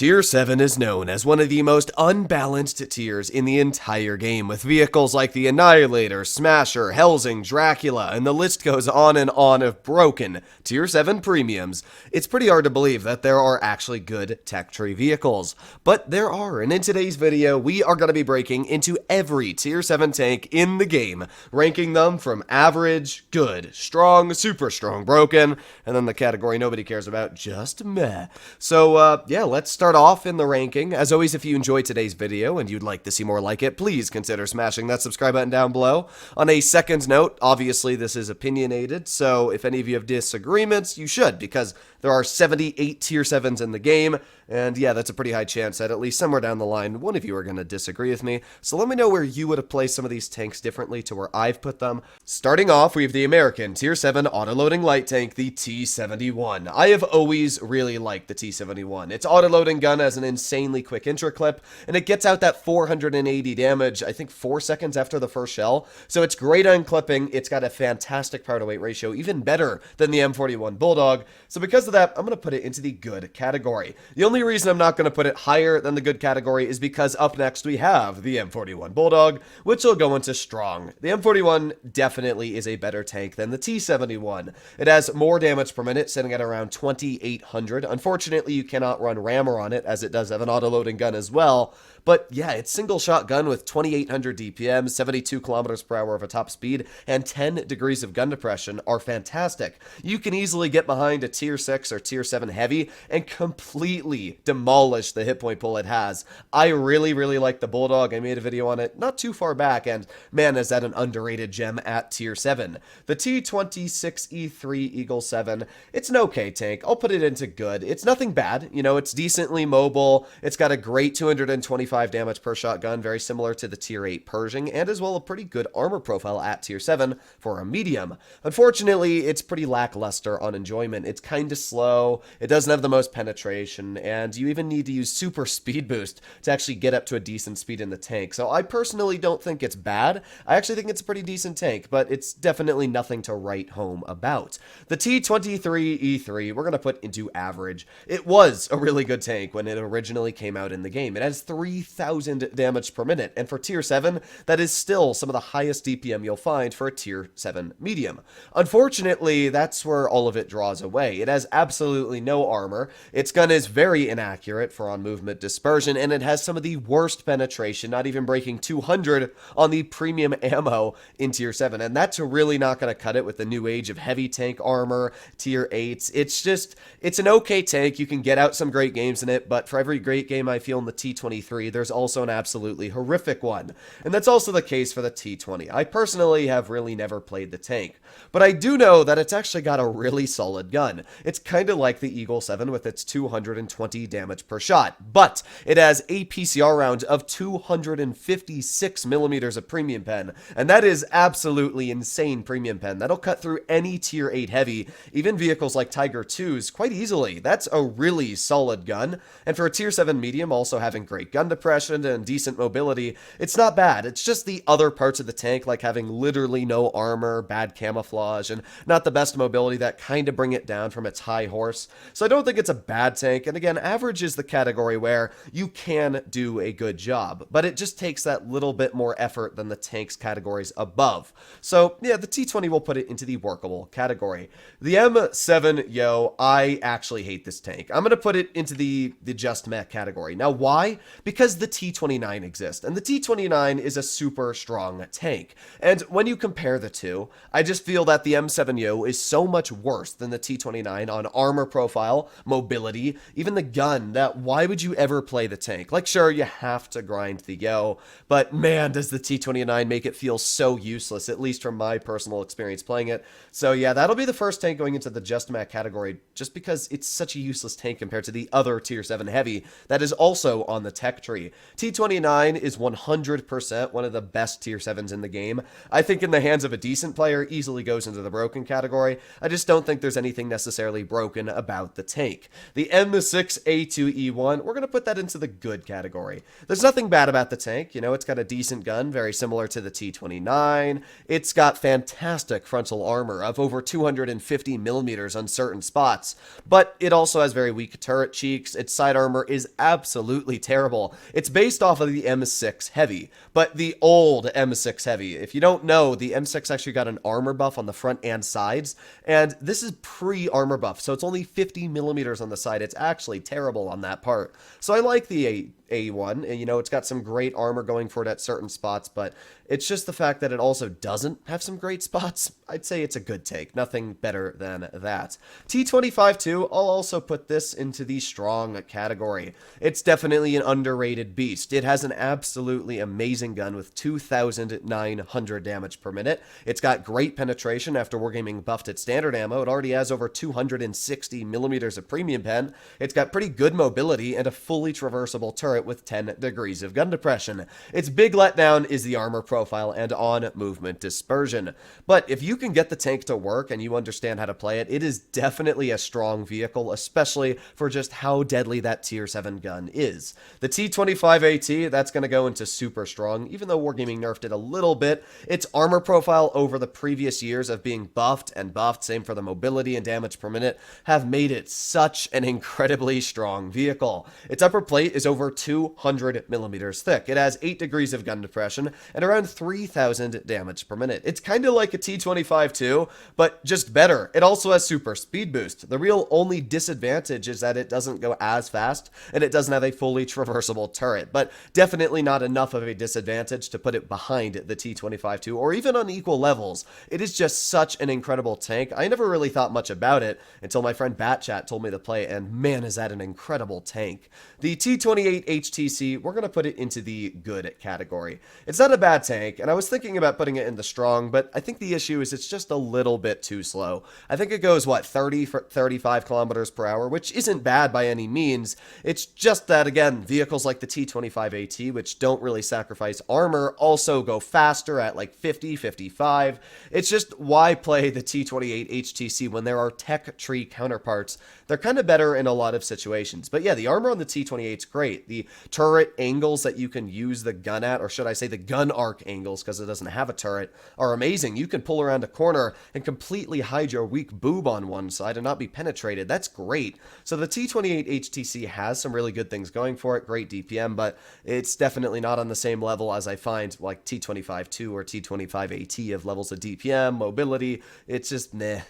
Tier 7 is known as one of the most unbalanced tiers in the entire game, with vehicles like the Annihilator, Smasher, Helsing, Dracula, and the list goes on and on of broken Tier 7 premiums. It's pretty hard to believe that there are actually good tech tree vehicles, but there are, and in today's video, we are going to be breaking into every Tier 7 tank in the game, ranking them from average, good, strong, super strong, broken, and then the category nobody cares about, just meh. So, yeah, let's start off in the ranking. As always, if you enjoyed today's video and you'd like to see more like it, please consider smashing that subscribe button down below. On a second note, obviously this is opinionated, so if any of you have disagreements, you should, because there are 78 Tier 7s in the game, and yeah, that's a pretty high chance that at least somewhere down the line, one of you are going to disagree with me. So let me know where you would have placed some of these tanks differently to where I've put them. Starting off, we have the American Tier 7 autoloading light tank, the T71. I have always really liked the T71. Its autoloading gun has an insanely quick intro clip, and it gets out that 480 damage, I think 4 seconds after the first shell. So it's great on clipping. It's got a fantastic power to weight ratio, even better than the M41 Bulldog. So because of that, I'm going to put it into the good category. The only reason I'm not going to put it higher than the good category is because up next we have the M41 Bulldog, which will go into strong. The M41 definitely is a better tank than the T71. It has more damage per minute, sitting at around 2,800. Unfortunately, you cannot run rammer on it, as it does have an autoloading gun as well. But yeah, it's single shot gun with 2,800 DPM, 72 kilometers per hour of a top speed, and 10 degrees of gun depression are fantastic. You can easily get behind a Tier 6 or Tier 7 heavy and completely demolish the hit point pool it has. I really like the Bulldog. I made a video on it not too far back, and man, is that an underrated gem at Tier 7. The T26 E3 Eagle 7, it's an okay tank. I'll put it into good. It's nothing bad. You know, it's decently mobile. It's got a great 225 damage per shot gun, very similar to the Tier 8 Pershing, and as well a pretty good armor profile at Tier 7 for a medium. Unfortunately, it's pretty lackluster on enjoyment. It's kind of slow, it doesn't have the most penetration, and you even need to use super speed boost to actually get up to a decent speed in the tank. So I personally don't think it's bad. I actually think it's a pretty decent tank, but it's definitely nothing to write home about. The T23 E3, we're going to put into average. It was a really good tank when it originally came out in the game. It has 3,000 damage per minute, and for Tier 7, that is still some of the highest DPM you'll find for a Tier 7 medium. Unfortunately, that's where all of it draws away. It has absolutely no armor, its gun is very inaccurate for on-movement dispersion, and it has some of the worst penetration, not even breaking 200 on the premium ammo in Tier 7, and that's really not going to cut it with the new age of heavy tank armor, Tier 8s. It's an okay tank. You can get out some great games in it, but for every great game I feel in the T23, there's also an absolutely horrific one. And that's also the case for the T20. I personally have really never played the tank, but I do know that it's actually got a really solid gun. It's kind of like the Eagle 7 with its 220 damage per shot, but it has a PCR round of 256 millimeters of premium pen, and that is absolutely insane premium pen. That'll cut through any Tier 8 heavy, even vehicles like Tiger 2s, quite easily. That's a really solid gun, and for a Tier 7 medium, also having great gun depression and decent mobility, it's not bad. It's just the other parts of the tank, like having literally no armor, bad camouflage, and not the best mobility, that kind of bring it down from its high horse. So I don't think it's a bad tank, and again, average is the category where you can do a good job, but it just takes that little bit more effort than the tanks categories above. So yeah, the T20 will put it into the workable category. The M7, yo, I actually hate this tank. I'm going to put it into the just meh category. Now why? Because the T29 exists, and the T29 is a super strong tank. And when you compare the two, I just feel that the M7 Yo is so much worse than the T29 on armor profile, mobility, even the gun, that why would you ever play the tank? Like, sure, you have to grind the Yo, but man, does the T29 make it feel so useless, at least from my personal experience playing it. So yeah, that'll be the first tank going into the just meh category, just because it's such a useless tank compared to the other Tier 7 heavy that is also on the tech tree. T29 is 100% one of the best Tier 7s in the game. I think in the hands of a decent player, easily goes into the broken category. I just don't think there's anything necessarily broken about the tank. The M6 A2E1, we're going to put that into the good category. There's nothing bad about the tank. You know, it's got a decent gun, very similar to the T29. It's got fantastic frontal armor of over 250 millimeters on certain spots, but it also has very weak turret cheeks. Its side armor is absolutely terrible. It's based off of the M6 Heavy, but the old M6 Heavy. If you don't know, the M6 actually got an armor buff on the front and sides, and this is pre-armor buff, so it's only 50 millimeters on the side. It's actually terrible on that part. So I like the A1, and you know, it's got some great armor going for it at certain spots, but it's just the fact that it also doesn't have some great spots. I'd say it's a good take, nothing better than that. T25-2, I'll also put this into the strong category. It's definitely an underrated beast. It has an absolutely amazing gun with 2,900 damage per minute. It's got great penetration after Wargaming buffed its standard ammo. It already has over 260 millimeters of premium pen. It's got pretty good mobility and a fully traversable turret with 10 degrees of gun depression. Its big letdown is the armor profile and on-movement dispersion. But if you can get the tank to work and you understand how to play it, it is definitely a strong vehicle, especially for just how deadly that tier 7 gun is. The T28 AT, that's going to go into super strong, even though Wargaming nerfed it a little bit. Its armor profile over the previous years of being buffed and buffed, same for the mobility and damage per minute, have made it such an incredibly strong vehicle. Its upper plate is over 200 millimeters thick. It has 8 degrees of gun depression and around 3,000 damage per minute. It's kind of like a T25-2, but just better. It also has super speed boost. The real only disadvantage is that it doesn't go as fast, and it doesn't have a fully traversable turret, but definitely not enough of a disadvantage to put it behind the T25-2, or even on equal levels. It is just such an incredible tank. I never really thought much about it until my friend Batchat told me to play it, and man, is that an incredible tank. The T28 Htc, we're going to put it into the good category. It's not a bad tank, and I was thinking about putting it in the strong, but I think the issue is it's just a little bit too slow. I think it goes, 35 kilometers per hour, which isn't bad by any means. It's just that, again, vehicles like the T28 AT, which don't really sacrifice armor, also go faster at 50, 55. It's just, why play the T28 Htc when there are tech tree counterparts? They're kind of better in a lot of situations. But yeah, the armor on the T28 is great. The turret angles that you can use the gun at, or should I say the gun arc angles, because it doesn't have a turret, are amazing. You can pull around a corner and completely hide your weak boob on one side and not be penetrated. That's great. So the T28 Htc has some really good things going for it, great DPM, but it's definitely not on the same level as I find like T25-2 or T28 AT of levels of DPM, mobility. It's just meh.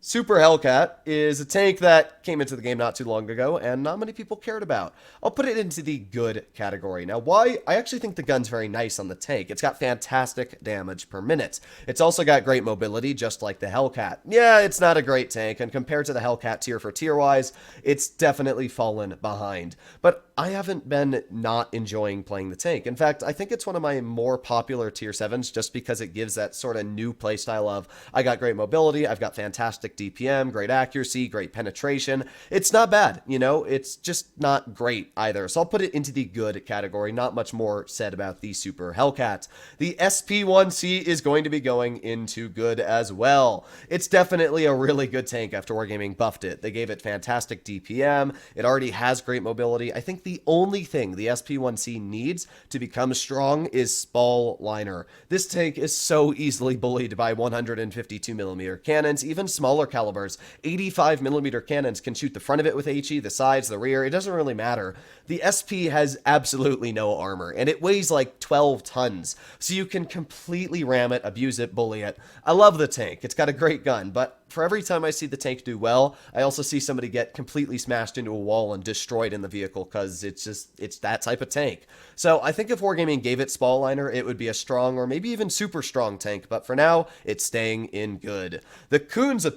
Super Hellcat is a tank that came into the game not too long ago, and not many people cared about. I'll put it into the good category. Now, why? I actually think the gun's very nice on the tank. It's got fantastic damage per minute. It's also got great mobility, just like the Hellcat. Yeah, it's not a great tank, and compared to the Hellcat tier for tier-wise, it's definitely fallen behind. But I haven't been not enjoying playing the tank. In fact, I think it's one of my more popular tier 7s just because it gives that sort of new playstyle of, I got great mobility, I've got fantastic DPM, great accuracy, great penetration. It's not bad, you know, it's just not great either. So I'll put it into the good category. Not much more said about the Super Hellcat. The SP1C is going to be going into good as well. It's definitely a really good tank after Wargaming buffed it. They gave it fantastic DPM. It already has great mobility. I think the only thing the SP1C needs to become strong is Spall Liner. This tank is so easily bullied by 152mm cannons, even smaller calibers. 85mm cannons can shoot the front of it with HE, the sides, the rear. It doesn't really matter. The SP has absolutely no armor, and it weighs like 12 tons, so you can completely ram it, abuse it, bully it. I love the tank. It's got a great gun, but for every time I see the tank do well, I also see somebody get completely smashed into a wall and destroyed in the vehicle because it's that type of tank. So I think if Wargaming gave it Spall Liner, it would be a strong or maybe even super strong tank, but for now, it's staying in good. The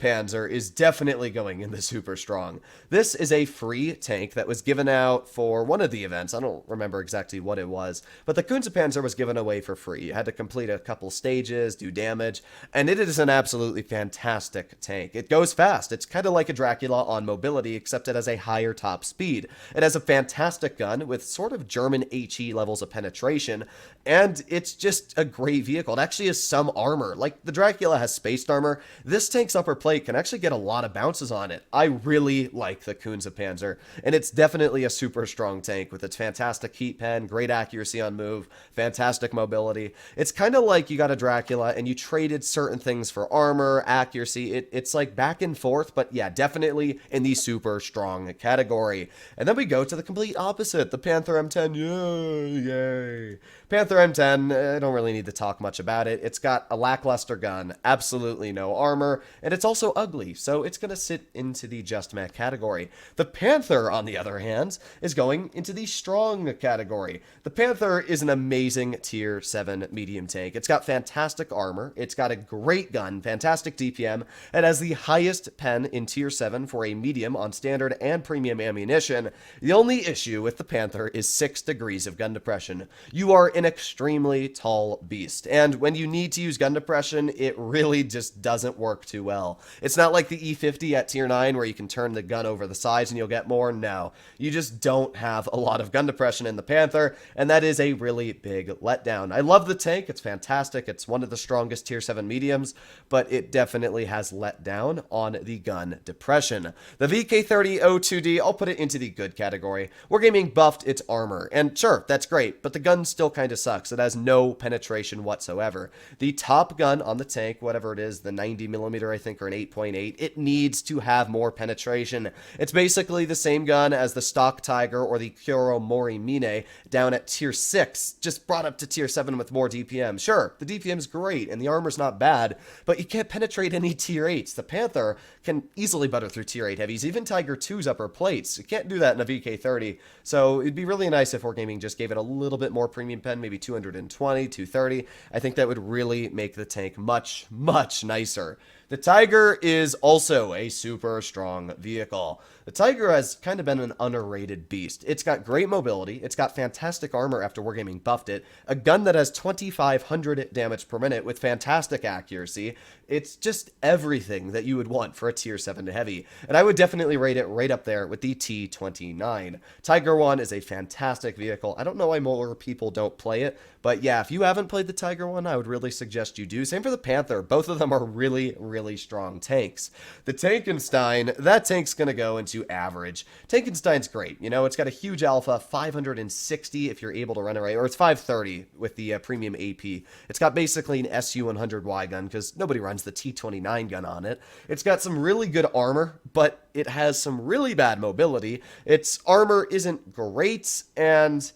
Panzer is definitely going in the super strong. This is a free tank that was given out for one of the events. I don't remember exactly what it was, but the Panzer was given away for free. You had to complete a couple stages, do damage, and it is an absolutely fantastic tank. It goes fast. It's kind of like a Dracula on mobility, except it has a higher top speed. It has a fantastic gun with sort of German HE levels of penetration, and it's just a great vehicle. It actually has some armor. Like the Dracula has spaced armor, this tank's upper plate can actually get a lot of bounces on it. I really like the Panzer, and it's definitely a super strong tank with its fantastic heat pen, great accuracy on move, fantastic mobility. It's kind of like you got a Dracula and you traded certain things for armor, accuracy. It's like back and forth, but yeah, definitely in the super strong category. And then we go to the complete opposite, the Panther M10. Yay! Panther M10, I don't really need to talk much about it. It's got a lackluster gun, absolutely no armor, and it's also ugly, so it's going to sit into the just mech category. The Panther, on the other hand, is going into the strong category. The Panther is an amazing tier 7 medium tank. It's got fantastic armor, it's got a great gun, fantastic DPM, it has the highest pen in tier 7 for a medium on standard and premium ammunition. The only issue with the Panther is 6 degrees of gun depression. You are an extremely tall beast, and when you need to use gun depression, it really just doesn't work too well. It's not like the E50 at tier 9 where you can turn the gun over the sides and you'll get more. No, you just don't have a lot of gun depression in the Panther, and that is a really big letdown. I love the tank, it's fantastic, it's one of the strongest tier 7 mediums, but it definitely has let down on the gun depression. The Vk30 O2d, I'll put it into the good category. Wargaming buffed its armor, and sure, that's great, but the gun still kind of sucks. It has no penetration whatsoever. The top gun on the tank, whatever it is, the 90mm I think, or an 8.8, it needs to have more penetration. It's basically the same gun as the stock Tiger or the Kyoro Mori Mine down at tier 6, just brought up to tier 7 with more DPM. Sure, the DPM's great and the armor's not bad, but you can't penetrate any tier 8s. The Panther can easily butter through tier 8 heavies, even Tiger 2's upper plates. You can't do that in a Vk30, so it'd be really nice if Wargaming just gave it a little bit more premium pen, maybe 220, 230. I think that would really make the tank much, much nicer. The Tiger is also a super strong vehicle. The Tiger has kind of been an underrated beast. It's got great mobility, it's got fantastic armor after Wargaming buffed it, a gun that has 2500 damage per minute with fantastic accuracy. It's just everything that you would want for a tier 7 heavy, and I would definitely rate it right up there with the T29. Tiger 1 is a fantastic vehicle. I don't know why more people don't play it, but yeah, if you haven't played the Tiger 1, I would really suggest you do. Same for the Panther. Both of them are really, really strong tanks. The Tankenstein, that tank's gonna go into average. Tankenstein's great. You know, it's got a huge alpha, 560 if you're able to run it right, or it's 530 with the premium AP. It's got basically an Su100Y gun because nobody runs the T29 gun on it. It's got some really good armor, but it has some really bad mobility. Its armor isn't great, and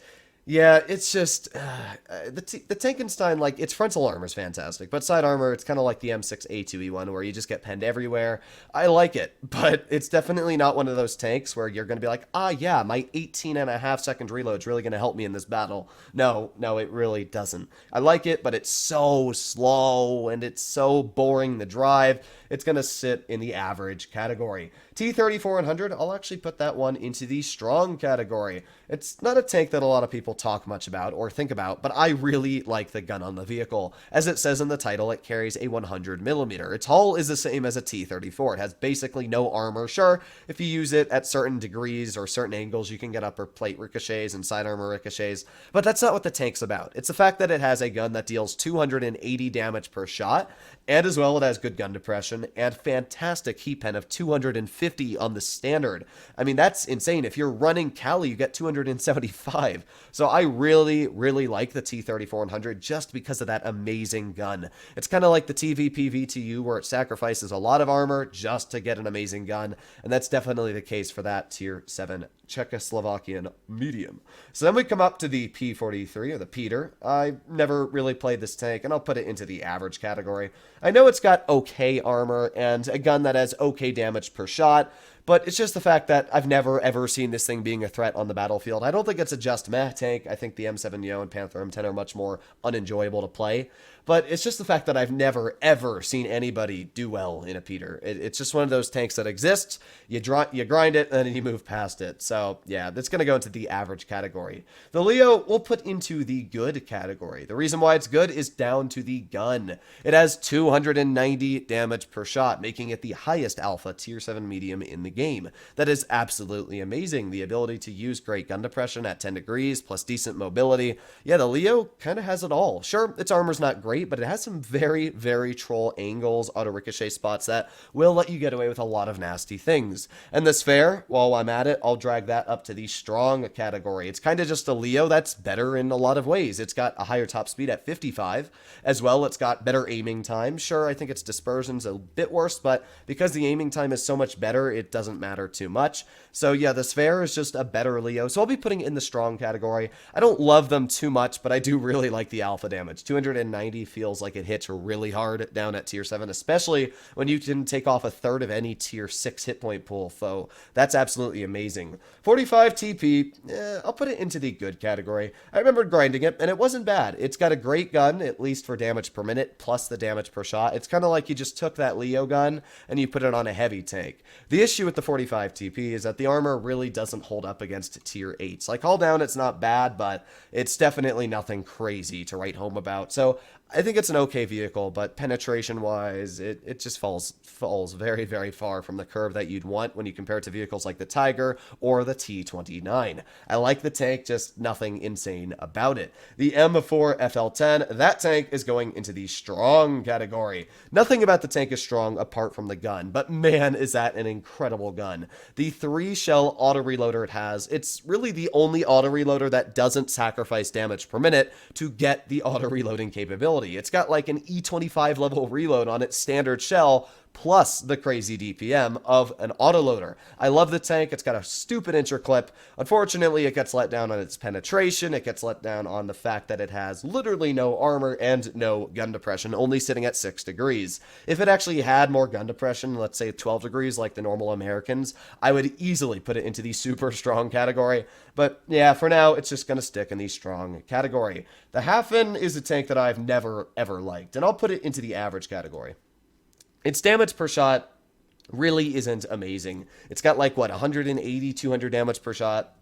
yeah, it's just, the Tankenstein, like, its frontal armor is fantastic, but side armor, it's kind of like the M6A2E1, where you just get penned everywhere. I like it, but it's definitely not one of those tanks where you're going to be like, ah, yeah, my 18.5 second reload's really going to help me in this battle. No, it really doesn't. I like it, but it's so slow, and it's so boring to drive. It's going to sit in the average category. T3400, I'll actually put that one into the strong category. It's not a tank that a lot of people talk much about or think about, but I really like the gun on the vehicle. As it says in the title, it carries a 100mm. Its hull is the same as a T34. It has basically no armor. Sure, if you use it at certain degrees or certain angles, you can get upper plate ricochets and side armor ricochets, but that's not what the tank's about. It's the fact that it has a gun that deals 280 damage per shot, and as well it has good gun depression and fantastic heat pen of 250 on the standard. I mean, that's insane. If you're running Cali, you get 275. So I really, really like the T3400 just because of that amazing gun. It's kind of like the TVP VTU where it sacrifices a lot of armor just to get an amazing gun, and that's definitely the case for that tier 7 Czechoslovakian medium. So then we come up to the P43, or the Peter. I never really played this tank, and I'll put it into the average category. I know it's got okay armor and a gun that has okay damage per shot, but it's just the fact that I've never ever seen this thing being a threat on the battlefield. I don't think it's a just meh tank. I think the M70 and Panther M10 are much more unenjoyable to play. But it's just the fact that I've never, ever seen anybody do well in a Peter. It's just one of those tanks that exists. You grind it, and then you move past it. So, yeah, that's going to go into the average category. The Leo we'll put into the good category. The reason why it's good is down to the gun. It has 290 damage per shot, making it the highest alpha tier 7 medium in the game. That is absolutely amazing. The ability to use great gun depression at 10 degrees, plus decent mobility. Yeah, the Leo kind of has it all. Sure, its armor's not great, but it has some very, very troll angles, auto ricochet spots that will let you get away with a lot of nasty things. And the Sphere, while I'm at it, I'll drag that up to the strong category. It's kind of just a Leo that's better in a lot of ways. It's got a higher top speed at 55. As well, it's got better aiming time. Sure, I think its dispersion's a bit worse, but because the aiming time is so much better, it doesn't matter too much. So yeah, the Sphere is just a better Leo. So I'll be putting it in the strong category. I don't love them too much, but I do really like the alpha damage. 290 feels like it hits really hard down at tier 7, especially when you can take off a third of any tier 6 hit point pool foe. That's absolutely amazing. 45 TP, I'll put it into the good category. I remember grinding it, and it wasn't bad. It's got a great gun, at least for damage per minute, plus the damage per shot. It's kind of like you just took that Leo gun, and you put it on a heavy tank. The issue with the 45 TP is that the armor really doesn't hold up against tier 8s. Like, all down, it's not bad, but it's definitely nothing crazy to write home about. So I think it's an okay vehicle, but penetration-wise, it just falls very, very far from the curve that you'd want when you compare it to vehicles like the Tiger or the T29. I like the tank, just nothing insane about it. The M4 FL10, that tank is going into the strong category. Nothing about the tank is strong apart from the gun, but man, is that an incredible gun. The 3-shell auto-reloader it has, it's really the only auto-reloader that doesn't sacrifice damage per minute to get the auto-reloading capability. It's got like an E25 level reload on its standard shell, plus the crazy DPM of an autoloader. I love the tank. It's got a stupid interclip. Unfortunately, it gets let down on its penetration. It gets let down on the fact that it has literally no armor and no gun depression, only sitting at 6 degrees. If it actually had more gun depression, let's say 12 degrees like the normal Americans, I would easily put it into the super strong category. But yeah, for now, it's just going to stick in the strong category. The Haffin is a tank that I've never, ever liked, and I'll put it into the average category. Its damage per shot really isn't amazing. It's got like, what, 180, 200 damage per shot?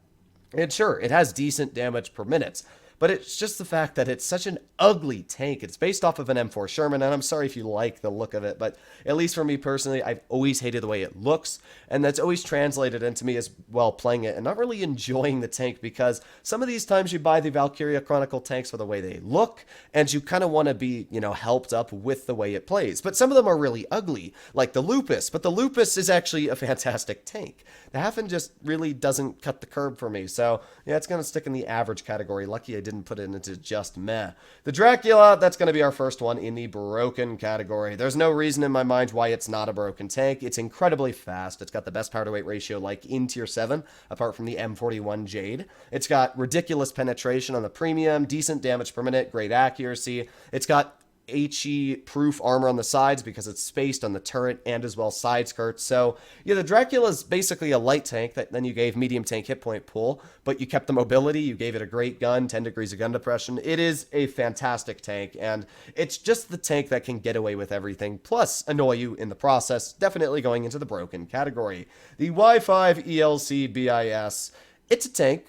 And sure, it has decent damage per minute. But it's just the fact that it's such an ugly tank. It's based off of an M4 Sherman, and I'm sorry if you like the look of it, but at least for me personally, I've always hated the way it looks, and that's always translated into me as well playing it and not really enjoying the tank, because some of these times you buy the Valkyria Chronicle tanks for the way they look, and you kind of want to be, helped up with the way it plays. But some of them are really ugly, like the Lupus, but the Lupus is actually a fantastic tank. The Haffin just really doesn't cut the curb for me, so yeah, it's going to stick in the average category. Lucky I didn't put it into just meh. The Dracula, that's going to be our first one in the broken category. There's no reason in my mind why it's not a broken tank. It's incredibly fast. It's got the best power to weight ratio like in tier 7, apart from the M41 Jade. It's got ridiculous penetration on the premium, decent damage per minute, great accuracy. It's got HE-proof armor on the sides because it's spaced on the turret and as well side skirts. So, yeah, the Dracula is basically a light tank that then you gave medium tank hit point pool, but you kept the mobility, you gave it a great gun, 10 degrees of gun depression. It is a fantastic tank, and it's just the tank that can get away with everything, plus annoy you in the process, definitely going into the broken category. The Y5 ELC BIS, it's a tank,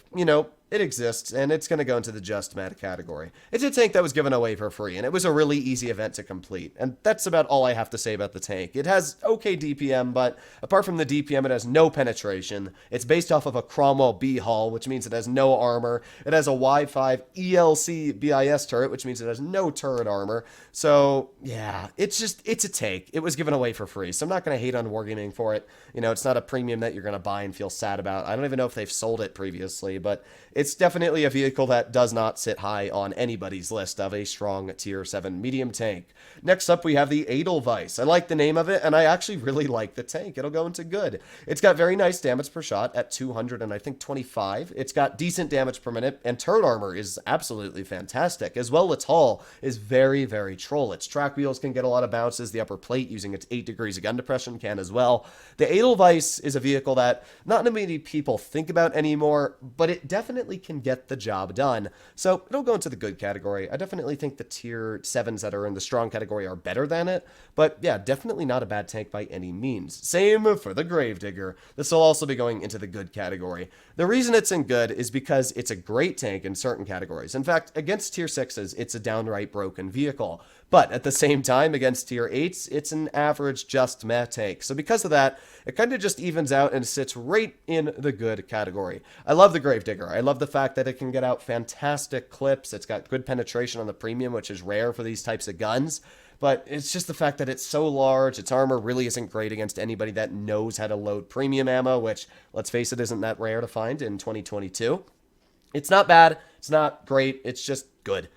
it exists, and it's going to go into the just meta category. It's a tank that was given away for free, and it was a really easy event to complete. And that's about all I have to say about the tank. It has okay DPM, but apart from the DPM, it has no penetration. It's based off of a Cromwell B hull, which means it has no armor. It has a Y5 ELC BIS turret, which means it has no turret armor. So, yeah, it's a tank. It was given away for free, so I'm not going to hate on Wargaming for it. It's not a premium that you're going to buy and feel sad about. I don't even know if they've sold it previously, but it's definitely a vehicle that does not sit high on anybody's list of a strong tier 7 medium tank. Next up, we have the Edelweiss. I like the name of it, and I actually really like the tank. It'll go into good. It's got very nice damage per shot at 200 and I think 25. It's got decent damage per minute, and turret armor is absolutely fantastic. As well, its hull is very, very troll. Its track wheels can get a lot of bounces. The upper plate, using its 8 degrees of gun depression, can as well. The Edelweiss is a vehicle that not many people think about anymore, but it definitely can get the job done. So it'll go into the good category. I definitely think the tier 7s that are in the strong category are better than it, but yeah, definitely not a bad tank by any means. Same for the Gravedigger. This will also be going into the good category. The reason it's in good is because it's a great tank in certain categories. In fact, against tier 6s, it's a downright broken vehicle. But at the same time, against tier 8s, it's an average just meh tank. So because of that, it kind of just evens out and sits right in the good category. I love the Gravedigger. I love the fact that it can get out fantastic clips. It's got good penetration on the premium, which is rare for these types of guns. But it's just the fact that it's so large. Its armor really isn't great against anybody that knows how to load premium ammo, which, let's face it, isn't that rare to find in 2022. It's not bad. It's not great. It's just good.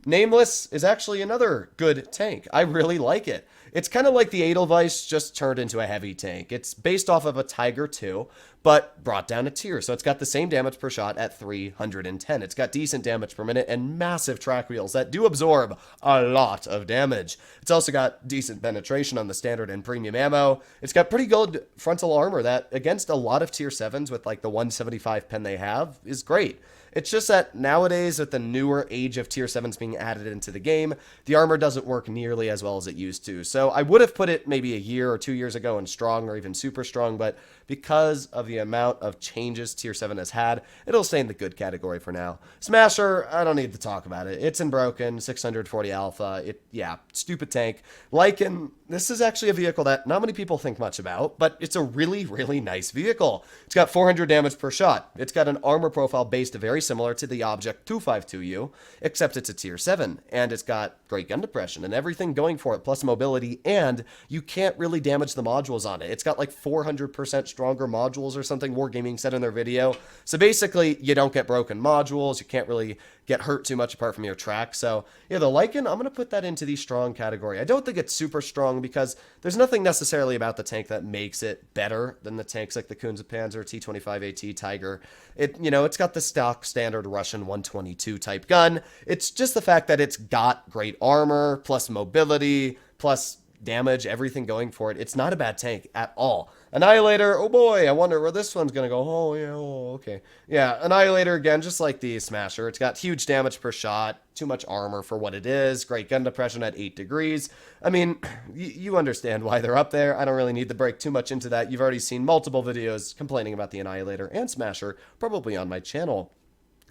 Nameless is actually another good tank. I really like it. It's kind of like the Edelweiss just turned into a heavy tank. It's based off of a Tiger 2, but brought down a tier. So it's got the same damage per shot at 310. It's got decent damage per minute and massive track wheels that do absorb a lot of damage. It's also got decent penetration on the standard and premium ammo. It's got pretty good frontal armor that, against a lot of tier 7s with like the 175 pen they have, is great. It's just that nowadays, with the newer age of tier 7s being added into the game, the armor doesn't work nearly as well as it used to. So I would have put it maybe a year or 2 years ago in strong or even super strong, but because of the amount of changes tier 7 has had, it'll stay in the good category for now. Smasher, I don't need to talk about it. It's in broken, 640 alpha. Yeah, stupid tank. Lycan, this is actually a vehicle that not many people think much about, but it's a really, really nice vehicle. It's got 400 damage per shot. It's got an armor profile based very similar to the Object 252U, except it's a tier 7, and it's got great gun depression and everything going for it, plus mobility, and you can't really damage the modules on it. It's got like 400% stronger modules or something, Wargaming said in their video. So basically, you don't get broken modules, you can't really get hurt too much apart from your track. So yeah, the Lycan, I'm going to put that into the strong category. I don't think it's super strong because there's nothing necessarily about the tank that makes it better than the tanks like the Panzer, T28 AT, Tiger. It's got the stock standard Russian 122 type gun. It's just the fact that it's got great armor, plus mobility, plus damage, everything going for it. It's not a bad tank at all. Annihilator, oh boy, I wonder where this one's gonna go. Oh yeah, oh, okay. Yeah, Annihilator, again, just like the Smasher. It's got huge damage per shot, too much armor for what it is, great gun depression at 8 degrees. I mean, you understand why they're up there. I don't really need to break too much into that. You've already seen multiple videos complaining about the Annihilator and Smasher, probably on my channel.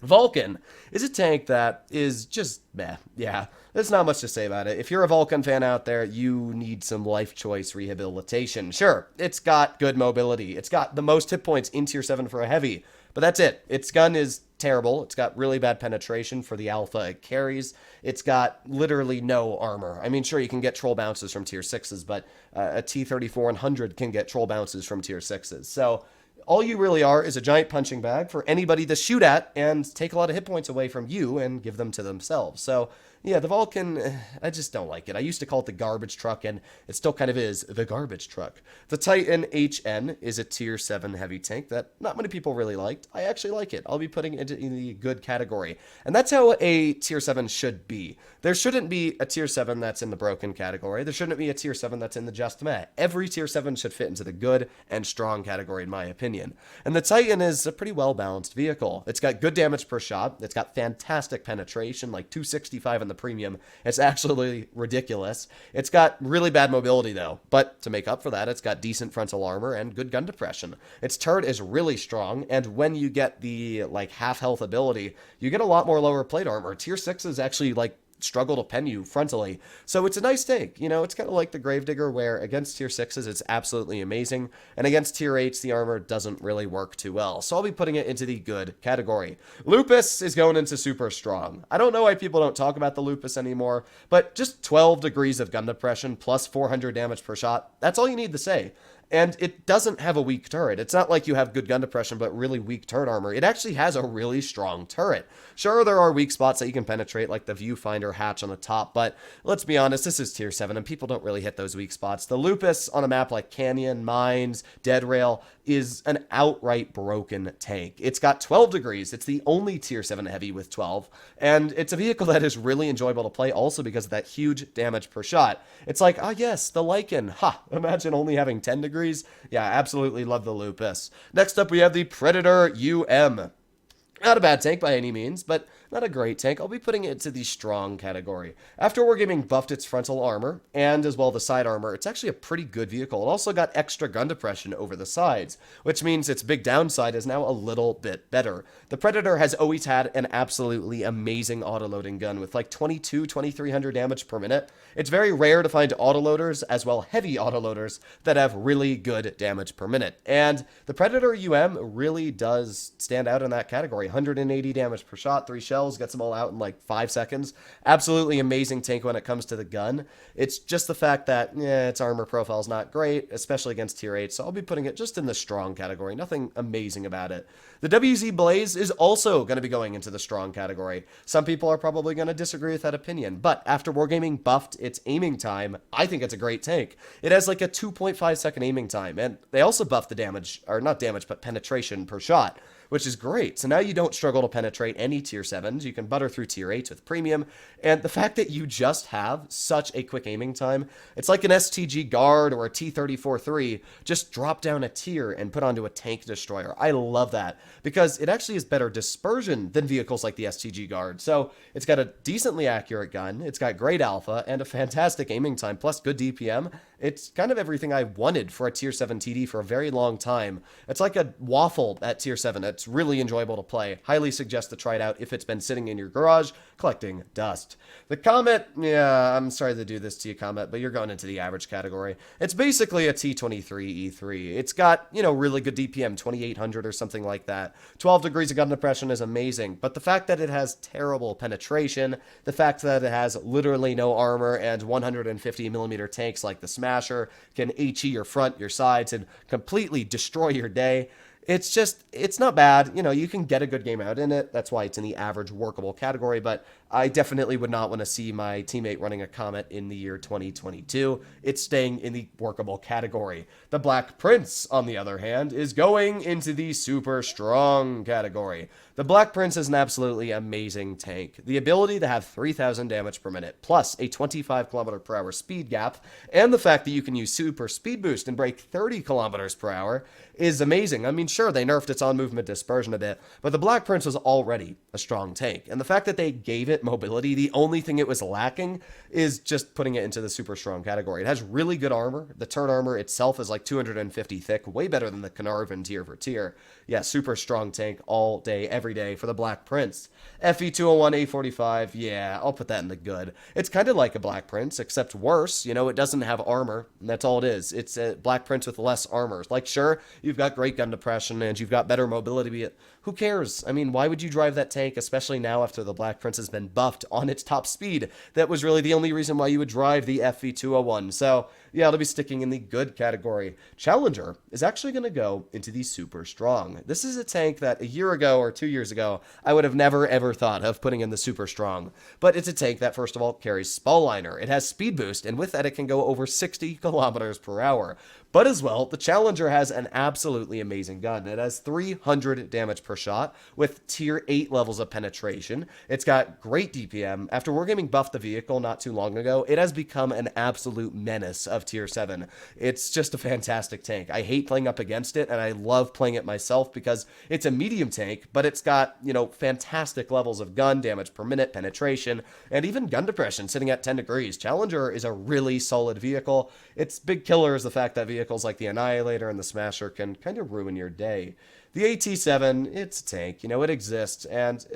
Vulcan is a tank that is just meh. Yeah, there's not much to say about it. If you're a Vulcan fan out there, you need some life choice rehabilitation. Sure, it's got good mobility. It's got the most hit points in tier 7 for a heavy, but that's it. Its gun is terrible. It's got really bad penetration for the alpha it carries. It's got literally no armor. I mean, sure, you can get troll bounces from tier 6s, but a T34 can get troll bounces from tier 6s. So all you really are is a giant punching bag for anybody to shoot at and take a lot of hit points away from you and give them to themselves. So yeah, the Vulcan, I just don't like it. I used to call it the garbage truck, and it still kind of is the garbage truck. The Titan HN is a tier 7 heavy tank that not many people really liked. I actually like it. I'll be putting it in the good category. And that's how a tier 7 should be. There shouldn't be a tier 7 that's in the broken category. There shouldn't be a tier 7 that's in the just meh. Every tier 7 should fit into the good and strong category, in my opinion. And the Titan is a pretty well-balanced vehicle. It's got good damage per shot. It's got fantastic penetration, like 265 in the premium. It's actually ridiculous. It's got really bad mobility though, but to make up for that, it's got decent frontal armor and good gun depression. Its turret is really strong, and when you get the like half health ability, you get a lot more lower plate armor. Tier 6 is actually like struggle to pen you frontally. So it's a nice tank. It's kind of like the Gravedigger, where against tier 6s, it's absolutely amazing. And against tier 8s, the armor doesn't really work too well. So I'll be putting it into the good category. Lupus is going into super strong. I don't know why people don't talk about the Lupus anymore, but just 12 degrees of gun depression plus 400 damage per shot. That's all you need to say. And it doesn't have a weak turret. It's not like you have good gun depression but really weak turret armor. It actually has a really strong turret. Sure, there are weak spots that you can penetrate, like the viewfinder hatch on the top, but let's be honest, this is tier 7, and people don't really hit those weak spots. The Lupus on a map like Canyon, Mines, Dead Rail is an outright broken tank. It's got 12 degrees. It's the only tier 7 heavy with 12, and it's a vehicle that is really enjoyable to play also because of that huge damage per shot. It's like, ah yes, the Lycan. Ha, imagine only having 10 degrees. Yeah, absolutely love the Lupus. Next up, we have the Predator UM. Not a bad tank by any means, but not a great tank. I'll be putting it into the strong category. After Wargaming buffed its frontal armor, and as well the side armor, it's actually a pretty good vehicle. It also got extra gun depression over the sides, which means its big downside is now a little bit better. The Predator has always had an absolutely amazing autoloading gun with like 2300 damage per minute. It's very rare to find autoloaders, as well heavy autoloaders, that have really good damage per minute. And the Predator UM really does stand out in that category. 180 damage per shot, 3 shells, gets them all out in like 5 seconds. Absolutely amazing tank when it comes to the gun. It's just the fact that its armor profile is not great, especially against tier 8, so I'll be putting it just in the strong category. Nothing amazing about it. The WZ Blaze is also going to be going into the strong category. Some people are probably going to disagree with that opinion, but after Wargaming buffed its aiming time, I think it's a great tank. It has like a 2.5 second aiming time, and they also buffed the damage, or not damage, but penetration per shot, which is great. So now you don't struggle to penetrate any tier 7s. You can butter through tier 8s with premium. And the fact that you just have such a quick aiming time, it's like an STG guard or a T34-3, just drop down a tier and put onto a tank destroyer. I love that because it actually is better dispersion than vehicles like the STG guard. So it's got a decently accurate gun, it's got great alpha, and a fantastic aiming time, plus good DPM. It's kind of everything I wanted for a tier 7 TD for a very long time. It's like a waffle at tier 7. It's really enjoyable to play. Highly suggest to try it out if it's been sitting in your garage collecting dust. The Comet, yeah, I'm sorry to do this to you, Comet, but you're going into the average category. It's basically a T26 E3. It's got, really good DPM, 2800 or something like that. 12 degrees of gun depression is amazing, but the fact that it has terrible penetration, the fact that it has literally no armor and 150mm tanks like the Smasher can HE your front, your sides, and completely destroy your day. It's not bad. You can get a good game out in it. That's why it's in the average workable category, but I definitely would not want to see my teammate running a Comet in the year 2022. It's staying in the workable category. The Black Prince, on the other hand, is going into the super strong category. The Black Prince is an absolutely amazing tank. The ability to have 3,000 damage per minute, plus a 25 km/h speed gap, and the fact that you can use super speed boost and break 30 km/h is amazing. I mean, sure, they nerfed its on-movement dispersion a bit, but the Black Prince was already a strong tank. And the fact that they gave it mobility, the only thing it was lacking is just putting it into the super strong category. It has really good armor. The turn armor itself is like 250 thick, way better than the Carnarvon tier for tier. Yeah, super strong tank all day, every day for the Black Prince. FV201 A45, yeah, I'll put that in the good. It's kind of like a Black Prince, except worse. It doesn't have armor, and that's all it is. It's a Black Prince with less armor. Like, sure, you've got great gun depression, and you've got better mobility, but who cares? I mean, why would you drive that tank, especially now after the Black Prince has been buffed on its top speed? That was really the only reason why you would drive the FV201. So, yeah, it'll be sticking in the good category. Challenger is actually going to go into the super strong. This is a tank that a year ago or 2 years ago, I would have never ever thought of putting in the super strong. But it's a tank that, first of all, carries Spallliner. It has speed boost, and with that it can go over 60 km/h. But as well, the Challenger has an absolutely amazing gun. It has 300 damage per shot with tier 8 levels of penetration. It's got great DPM. After Wargaming buffed the vehicle not too long ago, it has become an absolute menace of tier 7. It's just a fantastic tank. I hate playing up against it, and I love playing it myself because it's a medium tank, but it's got, fantastic levels of gun damage per minute, penetration, and even gun depression sitting at 10 degrees. Challenger is a really solid vehicle. Its big killer is the fact that vehicles like the Annihilator and the Smasher can kind of ruin your day. The AT7, it's a tank, it exists, and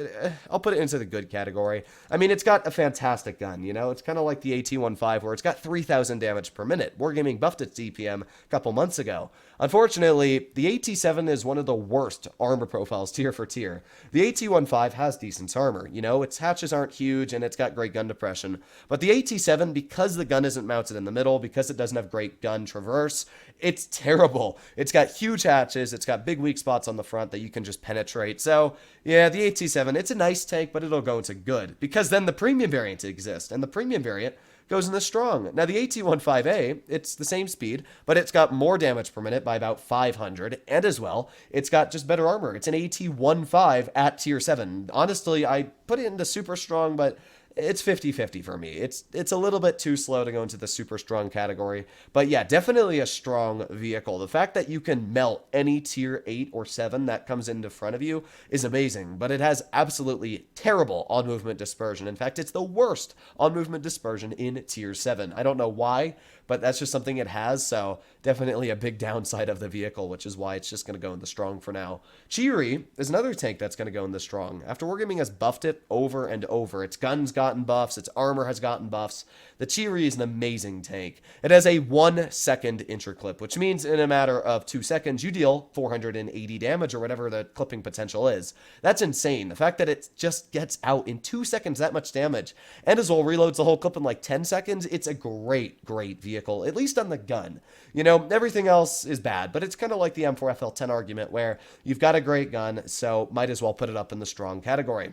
I'll put it into the good category. I mean, it's got a fantastic gun, it's kind of like the AT15 where it's got 3,000 damage per minute. Wargaming buffed its DPM a couple months ago. Unfortunately, the AT7 is one of the worst armor profiles tier for tier. The AT15 has decent armor, its hatches aren't huge and it's got great gun depression. But the AT7, because the gun isn't mounted in the middle, because it doesn't have great gun traverse, it's terrible. It's got huge hatches, it's got big weak spots on the front that you can just penetrate. So, yeah, the AT7, it's a nice tank, but it'll go into good. Because then the premium variant exists, and the premium variant goes in the strong. Now, the AT15A, it's the same speed, but it's got more damage per minute by about 500, and as well, it's got just better armor. It's an AT15 at tier 7. Honestly, I put it into super strong, but it's 50-50 for me. It's a little bit too slow to go into the super strong category. But yeah, definitely a strong vehicle. The fact that you can melt any tier 8 or 7 that comes into front of you is amazing. But it has absolutely terrible on-movement dispersion. In fact, it's the worst on-movement dispersion in tier 7. I don't know why, but that's just something it has. So definitely a big downside of the vehicle, which is why it's just going to go in the strong for now. Cheery is another tank that's going to go in the strong. After Wargaming has buffed it over and over, its guns gotten buffs, its armor has gotten buffs, the Cheery is an amazing tank. It has a 1 second interclip, which means in a matter of 2 seconds, you deal 480 damage or whatever the clipping potential is. That's insane. The fact that it just gets out in 2 seconds that much damage, and as well reloads the whole clip in like 10 seconds, it's a great vehicle, at least on the gun. Everything else is bad, but it's kind of like the M4FL10 argument where you've got a great gun, so might as well put it up in the strong category.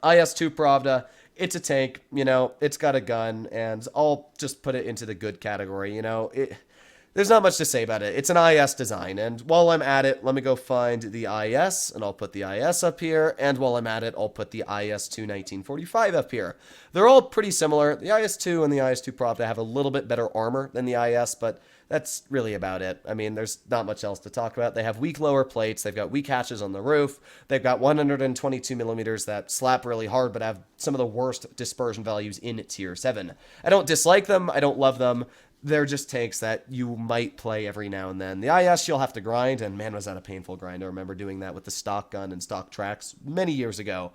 IS-2 Pravda, it's a tank, it's got a gun, and I'll just put it into the good category, there's not much to say about it. It's an IS design, and while I'm at it, let me go find the IS, and I'll put the IS up here, and while I'm at it, I'll put the IS-2 1945 up here. They're all pretty similar. The IS-2 and the IS-2 Pravda have a little bit better armor than the IS, but that's really about it. I mean, there's not much else to talk about. They have weak lower plates. They've got weak hatches on the roof. They've got 122 millimeters that slap really hard, but have some of the worst dispersion values in tier 7. I don't dislike them. I don't love them. They're just tanks that you might play every now and then. The IS, you'll have to grind, and man, was that a painful grind. I remember doing that with the stock gun and stock tracks many years ago.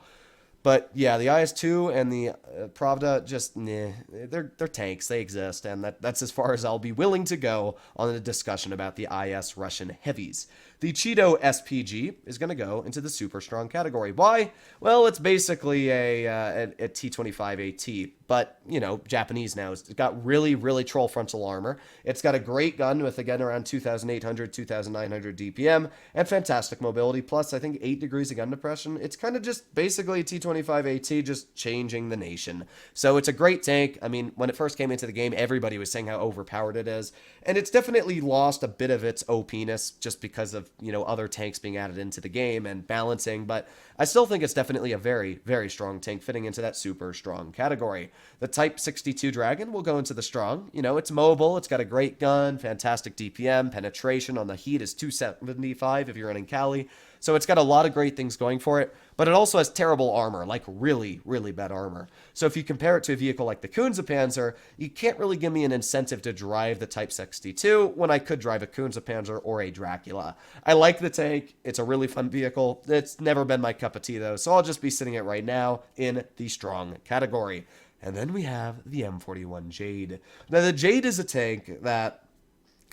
But yeah, the IS-2 and the Pravda, just, they're tanks. They exist, and that's as far as I'll be willing to go on the discussion about the IS Russian heavies. The Cheeto Spg is going to go into the super strong category. Why? Well, it's basically a T28 AT, but, Japanese now. It's got really troll frontal armor. It's got a great gun with, again, around 2,800, 2,900 DPM, and fantastic mobility, plus, I think, 8 degrees of gun depression. It's kind of just basically T28 AT just changing the nation. So it's a great tank. I mean, when it first came into the game, everybody was saying how overpowered it is, and it's definitely lost a bit of its OP-ness just because of other tanks being added into the game and balancing, but I still think it's definitely a very strong tank fitting into that super strong category. The Type 62 Dragon will go into the strong. It's mobile, it's got a great gun, fantastic DPM, penetration on the heat is 275 if you're running Cali, so it's got a lot of great things going for it, but it also has terrible armor, like really bad armor. So if you compare it to a vehicle like the Panzer, you can't really give me an incentive to drive the Type 62 when I could drive a Panzer or a Dracula. I like the tank, it's a really fun vehicle, it's never been my cup of tea though, so I'll just be sitting it right now in the strong category. And then we have the M41 Jade. Now the Jade is a tank that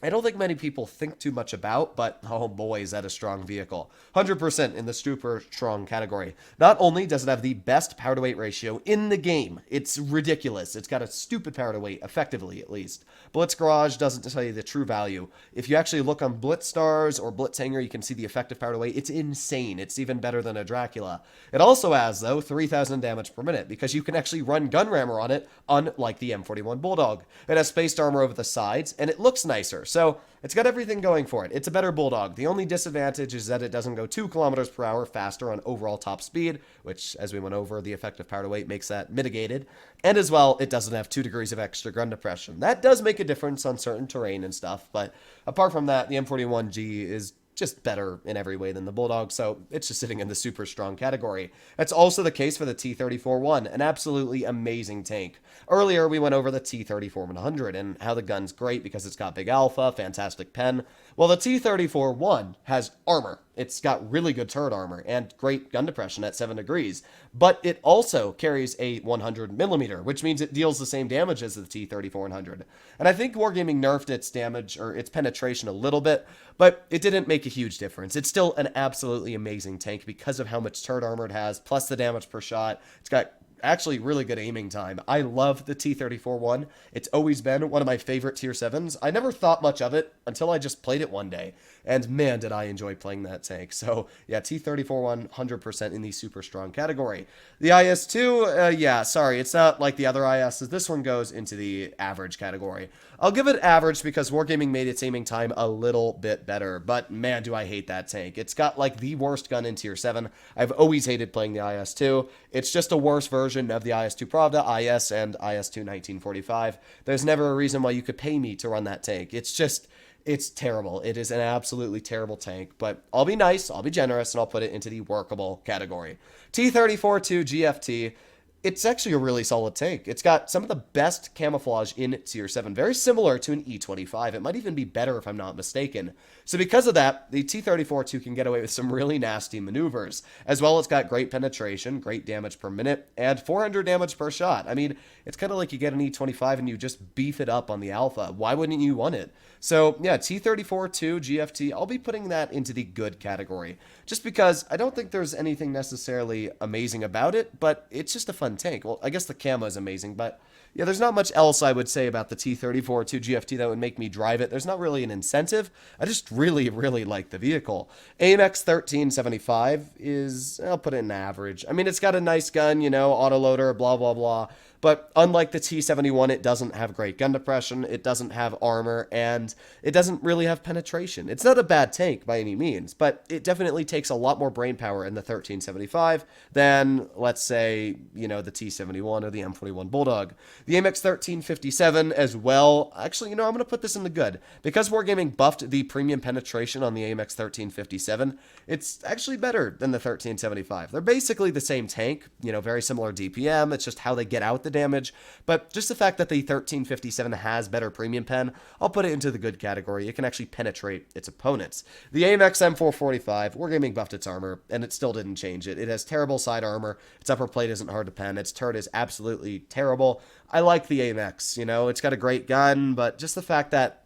I don't think many people think too much about, but oh boy, is that a strong vehicle. 100% in the super strong category. Not only does it have the best power to weight ratio in the game, it's ridiculous. It's got a stupid power to weight, effectively at least. Blitz Garage doesn't tell you the true value. If you actually look on Blitz Stars or Blitz Hanger, you can see the effective power to weight. It's insane. It's even better than a Dracula. It also has, though, 3,000 damage per minute because you can actually run gun rammer on it, unlike the M41 Bulldog. It has spaced armor over the sides, and it looks nicer. So it's got everything going for it. It's a better Bulldog. The only disadvantage is that it doesn't go 2 kilometers per hour faster on overall top speed, which, as we went over, the effective power to weight makes that mitigated. And as well, it doesn't have 2 degrees of extra gun depression. That does make a difference on certain terrain and stuff, but apart from that, the M41G is just better in every way than the Bulldog, so it's just sitting in the super strong category. That's also the case for the T34-1, an absolutely amazing tank. Earlier, we went over the T34-100 and how the gun's great because it's got big alpha, fantastic pen. Well, the T34-1 has armor. It's got really good turret armor and great gun depression at 7 degrees, but it also carries a 100mm, which means it deals the same damage as the T3400. And I think Wargaming nerfed its damage or its penetration a little bit, but it didn't make a huge difference. It's still an absolutely amazing tank because of how much turret armor it has, plus the damage per shot. It's got actually really good aiming time. I love the T34-1. It's always been one of my favorite tier 7s. I never thought much of it until I just played it one day, and man, did I enjoy playing that tank. So yeah, T34-1, 100% in the super strong category. The IS-2, yeah, sorry, it's not like the other ISs. This one goes into the average category. I'll give it average because Wargaming made its aiming time a little bit better, but man, do I hate that tank. It's got like the worst gun in tier 7. I've always hated playing the IS-2. It's just a worse version of the IS-2 Pravda, IS, and IS-2 1945. There's never a reason why you could pay me to run that tank. It's terrible. It is an absolutely terrible tank, but I'll be nice, I'll be generous, and I'll put it into the workable category. T34-2 GFT. It's actually a really solid tank. It's got some of the best camouflage in tier 7, very similar to an E25. It might even be better if I'm not mistaken. So because of that, the T34-2 can get away with some really nasty maneuvers. As well, it's got great penetration, great damage per minute, and 400 damage per shot. I mean, it's kind of like you get an E25 and you just beef it up on the alpha. Why wouldn't you want it? So yeah, T34-2 GFT, I'll be putting that into the good category. Just because I don't think there's anything necessarily amazing about it, but it's just a fun tank. Well, I guess the camo is amazing, but yeah, there's not much else I would say about the T34-2 GFT that would make me drive it. There's not really an incentive. I just really, really like the vehicle. AMX 1375 is, I'll put it in average. I mean, it's got a nice gun, you know, autoloader, blah, blah, blah. But unlike the T71, it doesn't have great gun depression, it doesn't have armor, and it doesn't really have penetration. It's not a bad tank by any means, but it definitely takes a lot more brain power in the 1375 than, let's say, you know, the T71 or the M41 Bulldog. The AMX 1357 as well. Actually, you know, I'm going to put this in the good. Because Wargaming buffed the premium penetration on the AMX 1357, it's actually better than the 1375. They're basically the same tank, you know, very similar DPM. It's just how they get out the damage, but just the fact that the 1357 has better premium pen, I'll put it into the good category. It can actually penetrate its opponents. The AMX M445, Wargaming buffed its armor, and it still didn't change it. It has terrible side armor, its upper plate isn't hard to pen, its turret is absolutely terrible. I like the AMX, you know, it's got a great gun, but just the fact that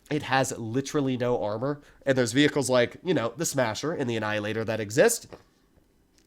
it has literally no armor, and there's vehicles like, you know, the Smasher and the Annihilator that exist,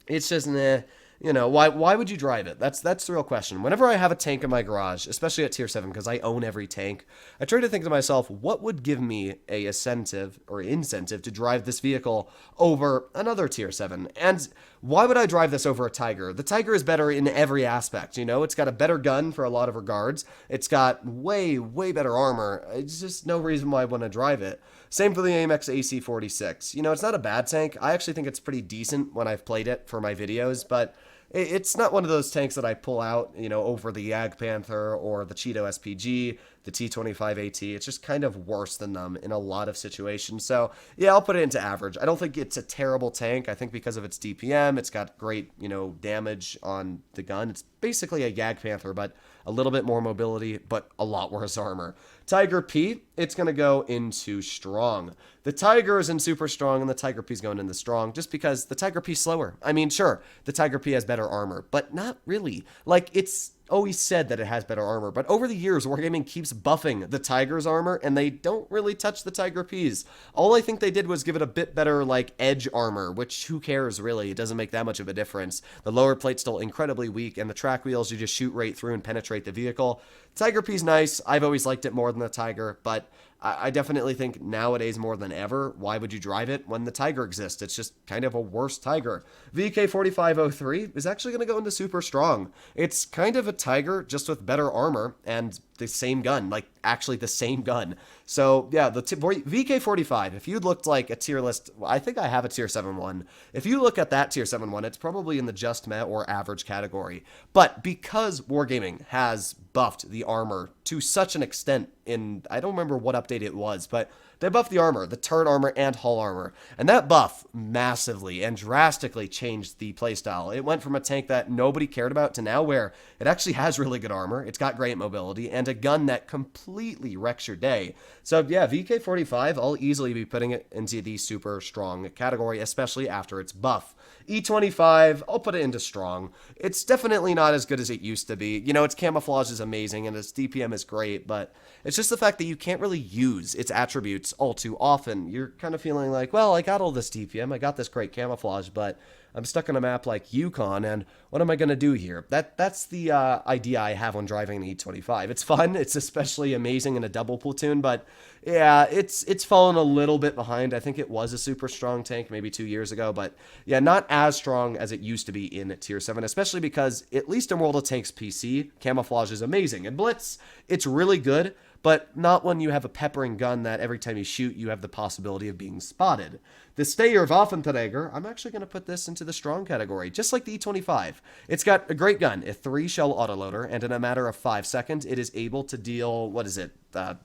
it's just, nah. You know, why would you drive it? That's the real question. Whenever I have a tank in my garage, especially at tier 7, because I own every tank, I try to think to myself, what would give me a incentive to drive this vehicle over another tier 7? And why would I drive this over a Tiger? The Tiger is better in every aspect, you know? It's got a better gun for a lot of regards. It's got way, way better armor. It's just no reason why I want to drive it. Same for the AMX AC46. You know, it's not a bad tank. I actually think it's pretty decent when I've played it for my videos, but it's not one of those tanks that I pull out, you know, over the Jag Panther or the Cheeto Spg, the T28 AT. It's just kind of worse than them in a lot of situations. So, yeah, I'll put it into average. I don't think it's a terrible tank. I think because of its DPM, it's got great, you know, damage on the gun. It's basically a Jag Panther, but a little bit more mobility, but a lot worse armor. Tiger P, it's going to go into strong. The Tiger is in super strong, and the Tiger P is going into strong just because the Tiger P is slower. I mean, sure, the Tiger P has better armor, but not really. Like, it's always said that it has better armor, but over the years, Wargaming keeps buffing the Tiger's armor, and they don't really touch the Tiger P's. All I think they did was give it a bit better, like, edge armor, which who cares, really? It doesn't make that much of a difference. The lower plate's still incredibly weak, and the track wheels, you just shoot right through and penetrate the vehicle. Tiger P's nice. I've always liked it more than the Tiger, but I definitely think nowadays more than ever, why would you drive it when the Tiger exists? It's just kind of a worse Tiger. Vk30 O2d is actually going to go into super strong. It's kind of a Tiger, just with better armor and the same gun, like actually the same gun. So yeah, the VK45, if you looked like a tier list, I think I have a tier 7 one. If you look at that tier 7 one, it's probably in the just meh or average category. But because Wargaming has buffed the armor to such an extent in, I don't remember what update it was, but they buffed the armor, the turret armor and hull armor. And that buff massively and drastically changed the playstyle. It went from a tank that nobody cared about to now where it actually has really good armor, it's got great mobility, and a gun that completely wrecks your day. So yeah, VK45, I'll easily be putting it into the super strong category, especially after its buff. E25, I'll put it into strong. It's definitely not as good as it used to be. You know, its camouflage is amazing and its DPM is great, but it's just the fact that you can't really use its attributes all too often. You're kind of feeling like, well, I got all this DPM, I got this great camouflage, but I'm stuck on a map like Yukon, and what am I going to do here? That's the idea I have when driving an E25. It's fun, it's especially amazing in a double platoon, but yeah, it's fallen a little bit behind. I think it was a super strong tank maybe 2 years ago, but yeah, not as strong as it used to be in Tier 7, especially because, at least in World of Tanks PC, camouflage is amazing. In Blitz, it's really good, but not when you have a peppering gun that every time you shoot, you have the possibility of being spotted. The Stayer Waffenträger, I'm actually going to put this into the strong category, just like the E25. It's got a great gun, a 3-shell autoloader, and in a matter of 5 seconds, it is able to deal,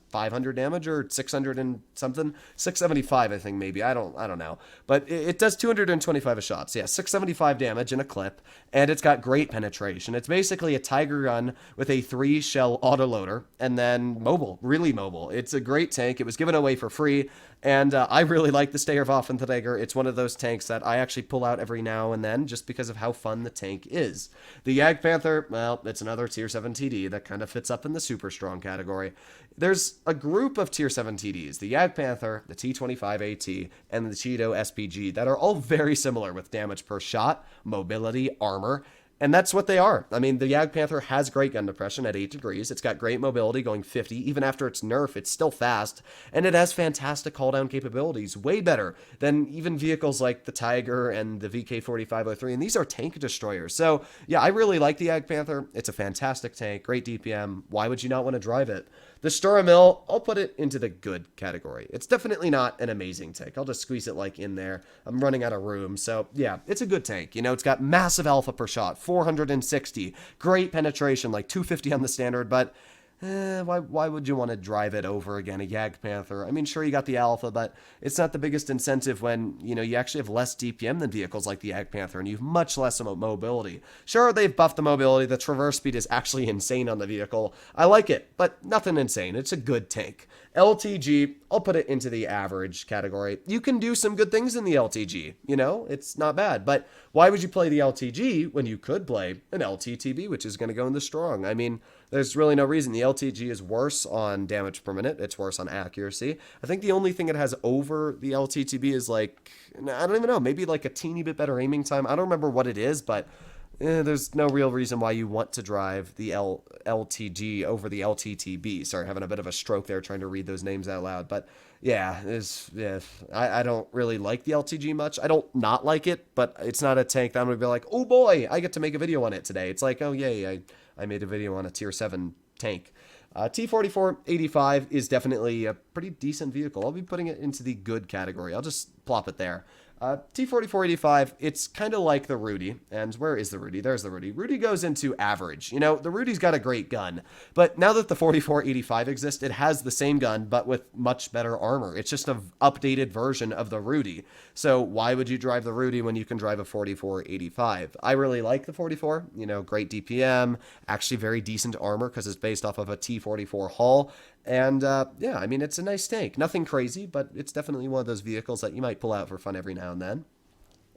500 damage or 600 and something? 675, I think, maybe. I don't know. But it does 225 shots. Yeah, 675 damage in a clip, and it's got great penetration. It's basically a Tiger gun with a 3-shell autoloader, and then mobile, really mobile. It's a great tank. It was given away for free, and I really like the Stayer Waffenträger. It's one of those tanks that I actually pull out every now and then just because of how fun the tank is. The Jag Panther, well, it's another Tier 7 TD that kind of fits up in the super strong category. There's a group of Tier 7 TDs, the Jag Panther, the T28 AT, and the Cheeto Spg, that are all very similar with damage per shot, mobility, armor, and that's what they are. I mean, the Jag Panther has great gun depression at 8 degrees. It's got great mobility going 50. Even after its nerf, it's still fast. And it has fantastic call-down capabilities. Way better than even vehicles like the Tiger and the Vk30 O2d. And these are tank destroyers. So, yeah, I really like the Jag Panther. It's a fantastic tank. Great DPM. Why would you not want to drive it? The Sturmil, I'll put it into the good category. It's definitely not an amazing tank. I'll just squeeze it like in there. I'm running out of room. So yeah, it's a good tank. You know, it's got massive alpha per shot, 460, great penetration, like 250 on the standard, but why would you want to drive it over again, a Jag Panther? I mean, sure, you got the alpha, but it's not the biggest incentive when, you know, you actually have less DPM than vehicles like the Jag Panther, and you have much less mobility. Sure, they've buffed the mobility. The traverse speed is actually insane on the vehicle. I like it, but nothing insane. It's a good tank. LTG, I'll put it into the average category. You can do some good things in the LTG, you know, it's not bad, but why would you play the LTG when you could play an LTTB, which is going to go in the strong? I mean, there's really no reason. The LTG is worse on damage per minute. It's worse on accuracy. I think the only thing it has over the LTTB is like, I don't even know, maybe like a teeny bit better aiming time. I don't remember what it is, but there's no real reason why you want to drive the LTG over the LTTB. Sorry, having a bit of a stroke there trying to read those names out loud. But yeah, I don't really like the LTG much. I don't not like it, but it's not a tank that I'm going to be like, oh boy, I get to make a video on it today. It's like, oh yay, I made a video on a Tier 7 tank. T4485 is definitely a pretty decent vehicle. I'll be putting it into the good category. I'll just plop it there. T4485, it's kind of like the Rudy. And where is the Rudy? There's the Rudy. Rudy goes into average. You know, the Rudy's got a great gun. But now that the 4485 exists, it has the same gun, but with much better armor. It's just an updated version of the Rudy. So why would you drive the Rudy when you can drive a 4485? I really like the 44. You know, great DPM, actually very decent armor because it's based off of a T44 hull. And yeah, I mean, it's a nice tank. Nothing crazy, but it's definitely one of those vehicles that you might pull out for fun every now and then.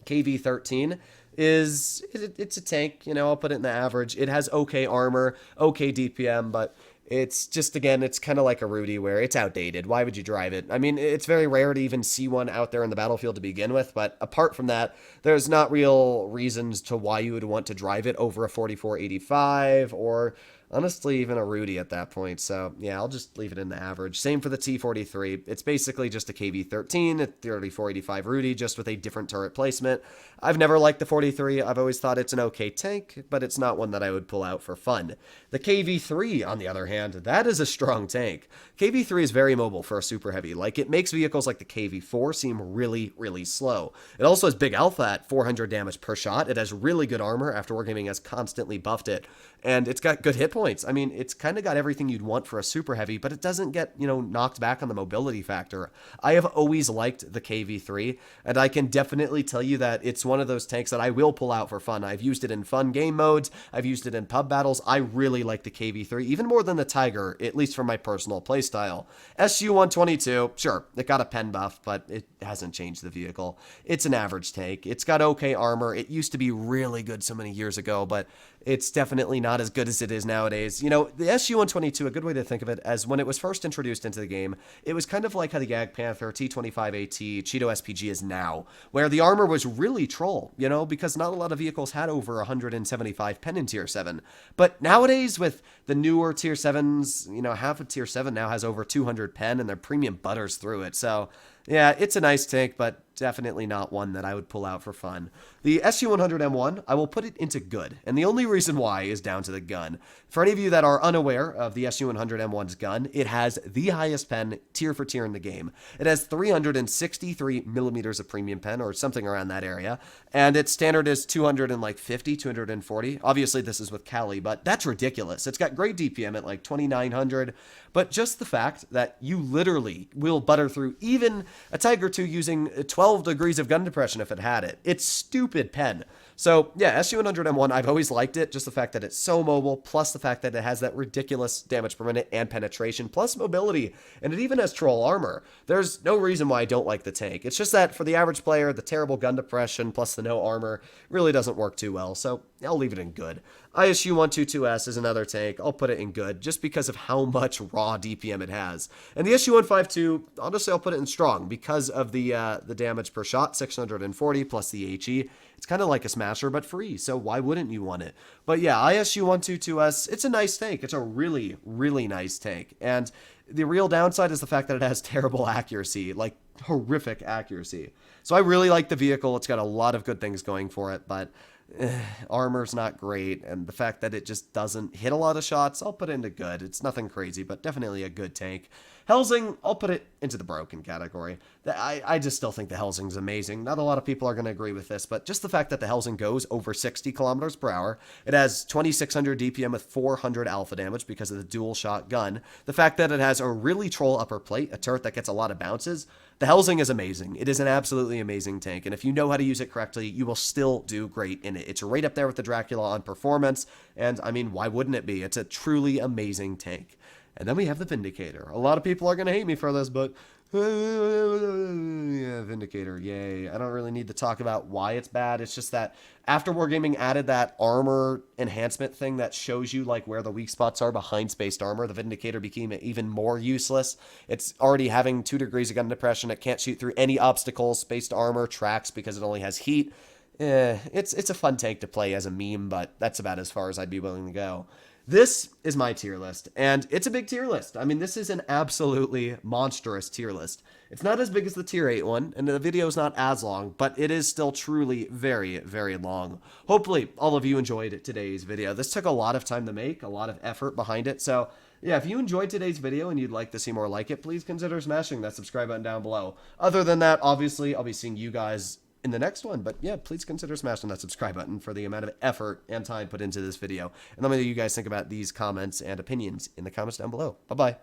KV13 it's a tank, you know, I'll put it in the average. It has okay armor, okay DPM, but it's just, again, it's kind of like a Rudy where it's outdated. Why would you drive it? I mean, it's very rare to even see one out there in the battlefield to begin with, but apart from that, there's not real reasons to why you would want to drive it over a 4485 or honestly even a Rudy at that point. So yeah, I'll just leave it in the average. Same for the T43. It's basically just a KV13, a 3485 Rudy, just with a different turret placement. I've never liked the 43. I've always thought it's an okay tank, but it's not one that I would pull out for fun. The KV3, on the other hand, and that is a strong tank. KV3 is very mobile for a super heavy. Like, it makes vehicles like the KV4 seem really, really slow. It also has big alpha at 400 damage per shot. It has really good armor after Wargaming has constantly buffed it, and it's got good hit points. I mean, it's kind of got everything you'd want for a super heavy, but it doesn't get, you know, knocked back on the mobility factor. I have always liked the KV3, and I can definitely tell you that it's one of those tanks that I will pull out for fun. I've used it in fun game modes. I've used it in pub battles. I really like the KV3, even more than the Tiger, at least for my personal playstyle. Su122, sure, it got a pen buff, but it hasn't changed the vehicle. It's an average tank. It's got okay armor. It used to be really good so many years ago, but it's definitely not as good as it is nowadays. You know, the Su122, a good way to think of it, as when it was first introduced into the game, it was kind of like how the Jag Panther, T28 AT, Cheeto Spg is now, where the armor was really troll, you know, because not a lot of vehicles had over 175 pen in Tier 7. But nowadays, with the newer Tier 7s, you know, half of Tier 7 now has over 200 pen, and their premium butters through it. So, yeah, it's a nice tank, but definitely not one that I would pull out for fun. The Su100 M1, I will put it into good, and the only reason why is down to the gun. For any of you that are unaware of the Su100 M1's gun, it has the highest pen tier for tier in the game. It has 363 millimeters of premium pen, or something around that area, and its standard is 250, 240. Obviously, this is with Cali, but that's ridiculous. It's got great DPM at like 2900, but just the fact that you literally will butter through even a Tiger II using 12 degrees of gun depression if it had it. It's stupid pen. So yeah, Su100 M1, I've always liked it. Just the fact that it's so mobile, plus the fact that it has that ridiculous damage per minute and penetration, plus mobility, and it even has troll armor. There's no reason why I don't like the tank. It's just that for the average player, the terrible gun depression plus the no armor really doesn't work too well, so I'll leave it in good. ISU-122S is another tank. I'll put it in good just because of how much raw DPM it has. And the SU-152, honestly, I'll put it in strong because of the damage per shot, 640 plus the HE. It's kind of like a Smasher, but free, so why wouldn't you want it? But yeah, ISU-122S, it's a nice tank. It's a really, really nice tank. And the real downside is the fact that it has terrible accuracy, like horrific accuracy. So I really like the vehicle. It's got a lot of good things going for it, but armor's not great, and the fact that it just doesn't hit a lot of shots, I'll put it into good. It's nothing crazy, but definitely a good tank. Helsing, I'll put it into the broken category. I just still think the Helsing's amazing. Not a lot of people are going to agree with this, but just the fact that the Helsing goes over 60 kilometers per hour, it has 2600 DPM with 400 alpha damage because of the dual shot gun, the fact that it has a really troll upper plate, a turret that gets a lot of bounces, the Helsing is amazing. It is an absolutely amazing tank, and if you know how to use it correctly, you will still do great in it. It's right up there with the Dracula on performance, and I mean, why wouldn't it be? It's a truly amazing tank. And then we have the Vindicator. A lot of people are going to hate me for this, but yeah, Vindicator, yay. I don't really need to talk about why it's bad. It's just that after Wargaming added that armor enhancement thing that shows you like where the weak spots are behind spaced armor, the Vindicator became even more useless. It's already having 2 degrees of gun depression. It can't shoot through any obstacles. Spaced armor tracks because it only has heat. It's a fun tank to play as a meme, but that's about as far as I'd be willing to go. This is my tier list, and it's a big tier list. I mean, this is an absolutely monstrous tier list. It's not as big as the tier 8 one, and the video is not as long, but it is still truly very, very long. Hopefully, all of you enjoyed today's video. This took a lot of time to make, a lot of effort behind it, so yeah, if you enjoyed today's video and you'd like to see more like it, please consider smashing that subscribe button down below. Other than that, obviously, I'll be seeing you guys in the next one, but yeah, please consider smashing that subscribe button for the amount of effort and time put into this video. And let me know what you guys think about these comments and opinions in the comments down below. Bye-bye.